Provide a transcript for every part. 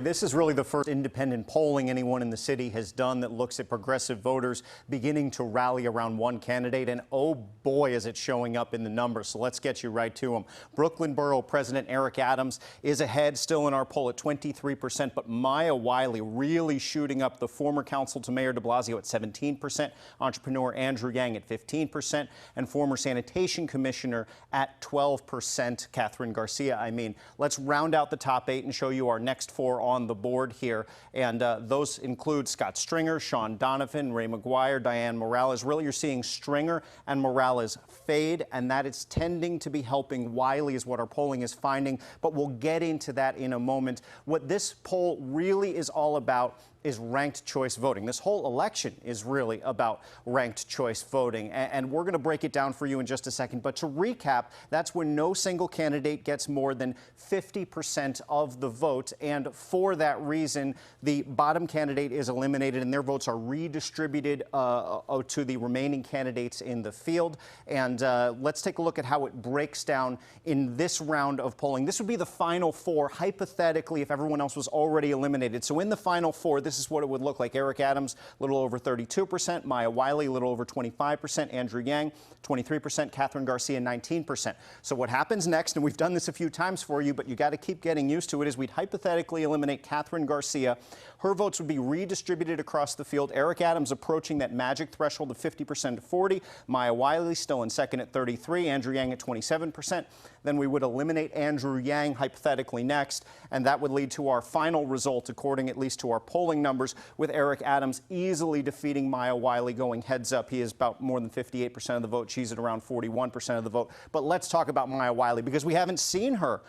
This is really the first independent polling anyone in the city has done that looks at progressive voters beginning to rally around one candidate. And oh boy, is it showing up in the numbers. So let's get you right to them. Brooklyn Borough President Eric Adams is ahead still in our poll at 23%. But Maya Wiley really shooting up, the former council to Mayor de Blasio at 17%, entrepreneur Andrew Yang at 15%, and former sanitation commissioner at 12%. Catherine Garcia, Let's round out the top 8 and show you our next 4 on the board here, and those include Scott Stringer, Sean Donovan, Ray McGuire, Diane Morales. Really, you're seeing Stringer and Morales fade, and that is tending to be helping Wiley, is what our polling is finding, but we'll get into that in a moment. What this poll really is all about is ranked choice voting. This whole election is really about ranked choice voting, and we're going to break it down for you in just a second. But to recap, that's when no single candidate gets more than 50% of the vote, and for that reason, the bottom candidate is eliminated and their votes are redistributed to the remaining candidates in the field. And let's take a look at how it breaks down in this round of polling. This would be the final 4, hypothetically, if everyone else was already eliminated. So in the final 4, this is what it would look like. Eric Adams, a little over 32%. Maya Wiley, a little over 25%. Andrew Yang, 23%. Catherine Garcia, 19%. So what happens next, and we've done this a few times for you, but you got to keep getting used to it, is we'd hypothetically eliminate Catherine Garcia. Her votes would be redistributed across the field. Eric Adams approaching that magic threshold of 50% to 40. Maya Wiley still in second at 33. Andrew Yang at 27%. Then we would eliminate Andrew Yang hypothetically next, and that would lead to our final result, according at least to our polling numbers, with Eric Adams easily defeating Maya Wiley, going heads up. He is about more than 58% of the vote. She's at around 41% of the vote. But let's talk about Maya Wiley, because we haven't seen her,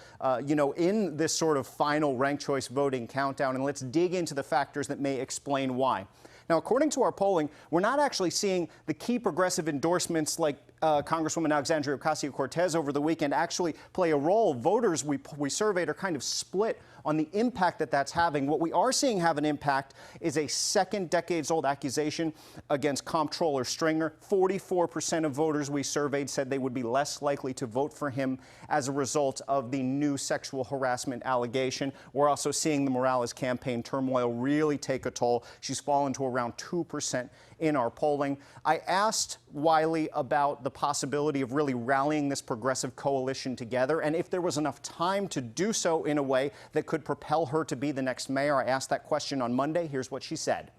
in this sort of final ranked choice voting countdown, and let's dig into the factors that may explain why. Now, according to our polling, we're not actually seeing the key progressive endorsements like Congresswoman Alexandria Ocasio-Cortez over the weekend actually play a role. Voters we surveyed are kind of split on the impact that that's having. What we are seeing have an impact is a second decades-old accusation against Comptroller Stringer. 44% of voters we surveyed said they would be less likely to vote for him as a result of the new sexual harassment allegation. We're also seeing the Morales campaign turmoil really take a toll. She's fallen to around 2% in our polling. I asked Wiley about the possibility of really rallying this progressive coalition together, and if there was enough time to do so in a way that could propel her to be the next mayor. I asked that question on Monday. Here's what she said.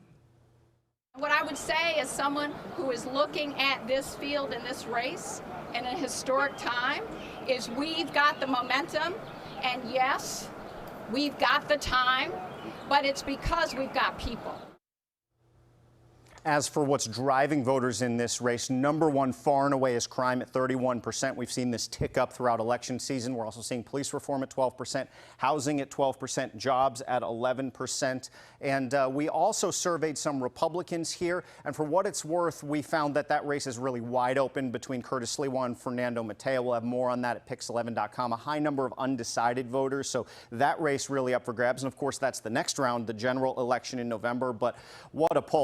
What I would say as someone who is looking at this field and this race in a historic time is we've got the momentum, and yes, we've got the time, but it's because we've got people. As for what's driving voters in this race, number one far and away is crime at 31%. We've seen this tick up throughout election season. We're also seeing police reform at 12%, housing at 12%, jobs at 11%. And we also surveyed some Republicans here. And for what it's worth, we found that that race is really wide open between Curtis Sliwa and Fernando Mateo. We'll have more on that at PIX11.com. A high number of undecided voters. So that race really up for grabs. And of course, that's the next round, the general election in November. But what a poll.